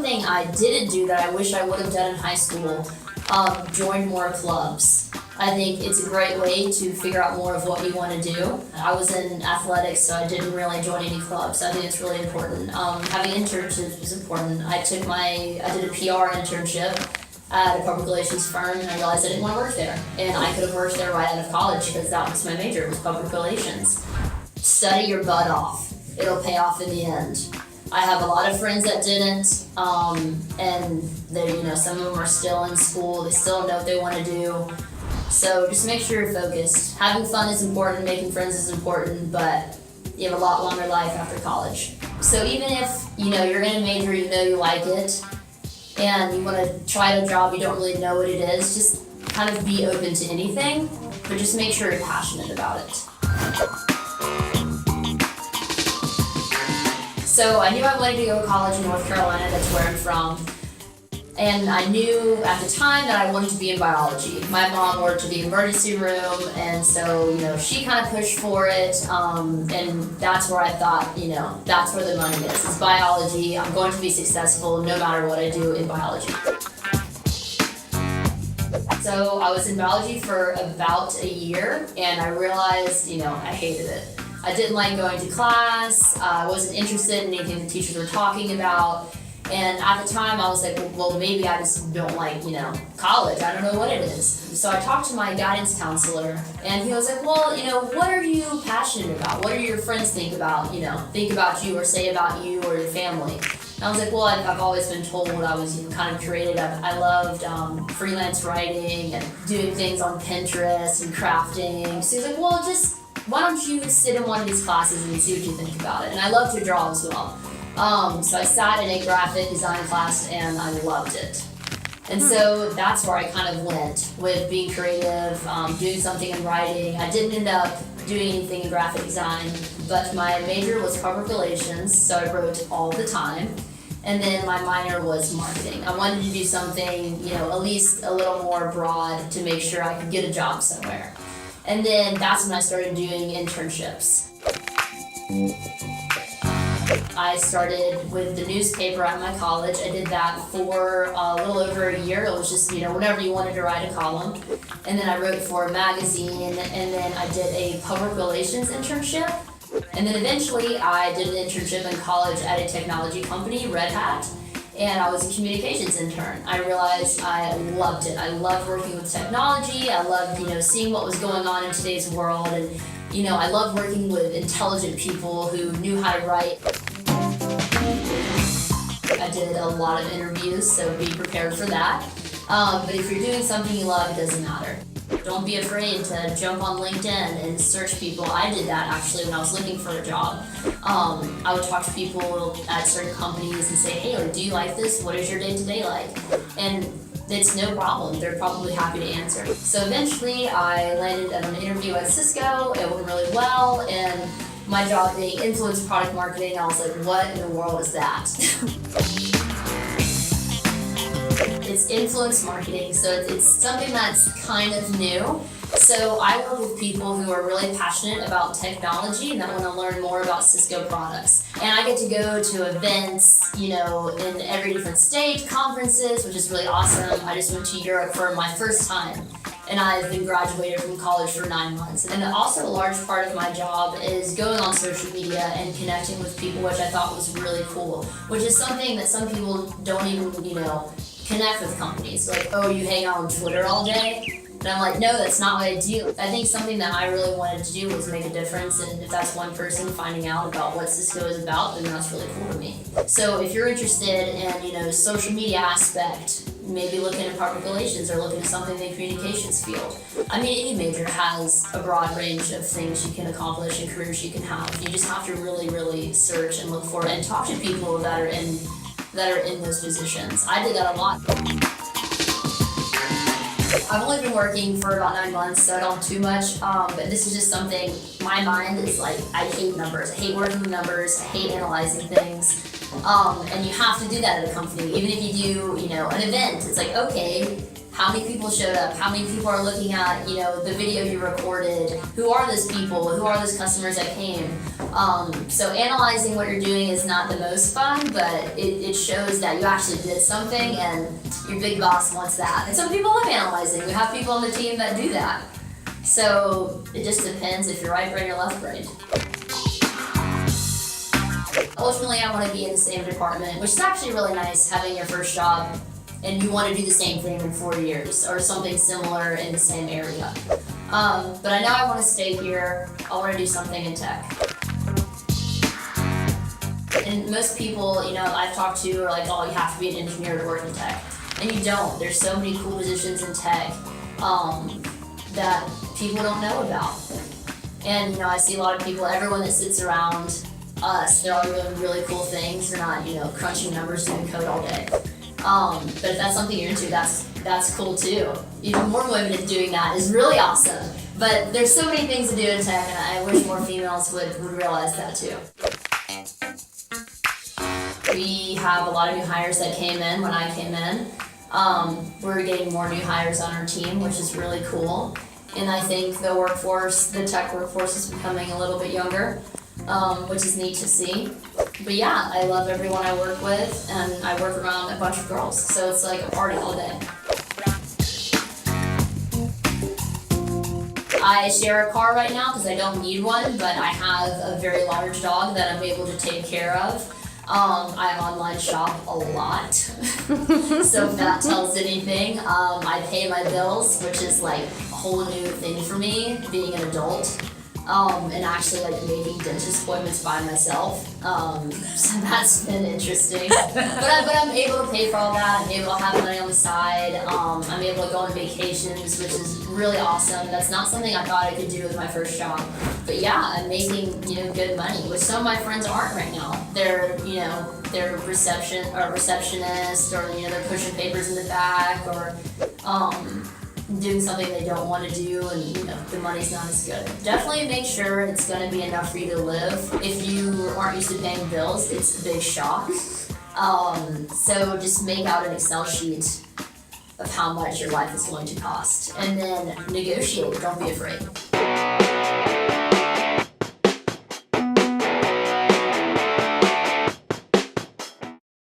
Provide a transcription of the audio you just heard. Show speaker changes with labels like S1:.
S1: thing I didn't do that I wish I would have done in high school, join more clubs. I think it's a great way to figure out more of what you want to do. I was in athletics, so I didn't really join any clubs. I think it's really important. Having internships is important. I did a PR internship at a public relations firm, and I realized I didn't want to work there. And I could have worked there right out of college because that was my major, was public relations. Study your butt off. It'll pay off in the end. I have a lot of friends that didn't, and they, some of them are still in school. They still don't know what they want to do. So just make sure you're focused. Having fun is important, making friends is important, but you have a lot longer life after college. So even if, you're in a major, you like it, and you want to try a job, you don't really know what it is, just kind of be open to anything, but just make sure you're passionate about it. So I knew I wanted to go to college in North Carolina, that's where I'm from. And I knew at the time that I wanted to be in biology. My mom worked in the emergency room, and so, she kind of pushed for it, and that's where I thought, that's where the money is. It's biology. I'm going to be successful no matter what I do in biology. So I was in biology for about a year, and I realized, I hated it. I didn't like going to class. I wasn't interested in anything the teachers were talking about. And at the time, I was like, well, maybe I just don't like, college. I don't know what it is. So I talked to my guidance counselor, and he was like, well, what are you passionate about? What do your friends think about you or say about you or your family? And I was like, well, I've always been told I was kind of creative. I loved freelance writing and doing things on Pinterest and crafting. So he's like, well, why don't you sit in one of these classes and see what you think about it? And I love to draw as well. So I sat in a graphic design class and I loved it. And so that's where I kind of went with being creative, doing something in writing. I didn't end up doing anything in graphic design, but my major was public relations, so I wrote all the time. And then my minor was marketing. I wanted to do something, at least a little more broad to make sure I could get a job somewhere. And then that's when I started doing internships. I started with the newspaper at my college. I did that for a little over a year. It was just, whenever you wanted to write a column. And then I wrote for a magazine, and then I did a public relations internship. And then eventually I did an internship in college at a technology company, Red Hat, and I was a communications intern. I realized I loved it. I loved working with technology. I loved, seeing what was going on in today's world, and I loved working with intelligent people who knew how to write. I did a lot of interviews, so be prepared for that. But if you're doing something you love, it doesn't matter. Don't be afraid to jump on LinkedIn and search people. I did that actually when I was looking for a job. I would talk to people at certain companies and say, hey, do you like this? What is your day-to-day like? And it's no problem. They're probably happy to answer. So eventually I landed at an interview at Cisco. It went really well, and my job being influence product marketing, I was like, what in the world is that? It's influence marketing, so it's something that's kind of new. So I work with people who are really passionate about technology and that want to learn more about Cisco products. And I get to go to events, in every different state, conferences, which is really awesome. I just went to Europe for my first time, and I've been graduated from college for 9 months. And also a large part of my job is going on social media and connecting with people, which I thought was really cool, which is something that some people don't even, connect with companies. Like, oh, you hang out on Twitter all day? And I'm like, no, that's not what I do. I think something that I really wanted to do was make a difference, and if that's one person finding out about what Cisco is about, then that's really cool to me. So if you're interested in, social media aspect, maybe looking at public relations or looking at something in the communications field. I mean, any major has a broad range of things you can accomplish and careers you can have. You just have to really, really search and look for it and talk to people that are in those positions. I did that a lot. I've only been working for about 9 months, so I don't too much, but this is just something, my mind is like, I hate numbers. I hate working with numbers. I hate analyzing things. And you have to do that at a company. Even if you do, an event, it's like, okay, how many people showed up? How many people are looking at, the video you recorded? Who are those people? Who are those customers that came? So analyzing what you're doing is not the most fun, but it shows that you actually did something and your big boss wants that. And some people love analyzing. We have people on the team that do that. So it just depends if you're right brain or left brain. Ultimately, I want to be in the same department, which is actually really nice having your first job and you want to do the same thing in 4 years or something similar in the same area. But I know I want to stay here. I want to do something in tech. And most people, I've talked to are like, oh, you have to be an engineer to work in tech. And you don't. There's so many cool positions in tech that people don't know about. And, I see a lot of people, everyone that sits around us, they're all doing really cool things. They're not, crunching numbers, doing code all day. But if that's something you're into, that's cool too. Even more women doing that is really awesome. But there's so many things to do in tech, and I wish more females would realize that too. We have a lot of new hires that came in when I came in. We're getting more new hires on our team, which is really cool. And I think the tech workforce is becoming a little bit younger, which is neat to see. But yeah, I love everyone I work with, and I work around a bunch of girls, so it's like a party all day. I share a car right now because I don't need one, but I have a very large dog that I'm able to take care of. I online shop a lot, so if that tells anything. I pay my bills, which is like a whole new thing for me, being an adult. And actually making dentist appointments by myself. So that's been interesting. but I'm able to pay for all that. I'm able to have money on the side. I'm able to go on vacations, which is really awesome. That's not something I thought I could do with my first job. But yeah, I'm making, good money, which some of my friends aren't right now. They're receptionists, or, they're pushing papers in the back, or, doing something they don't want to do, and the money's not as good. Definitely make sure it's going to be enough for you to live. If you aren't used to paying bills, it's a big shock. So just make out an Excel sheet of how much your life is going to cost, and then negotiate. Don't be afraid.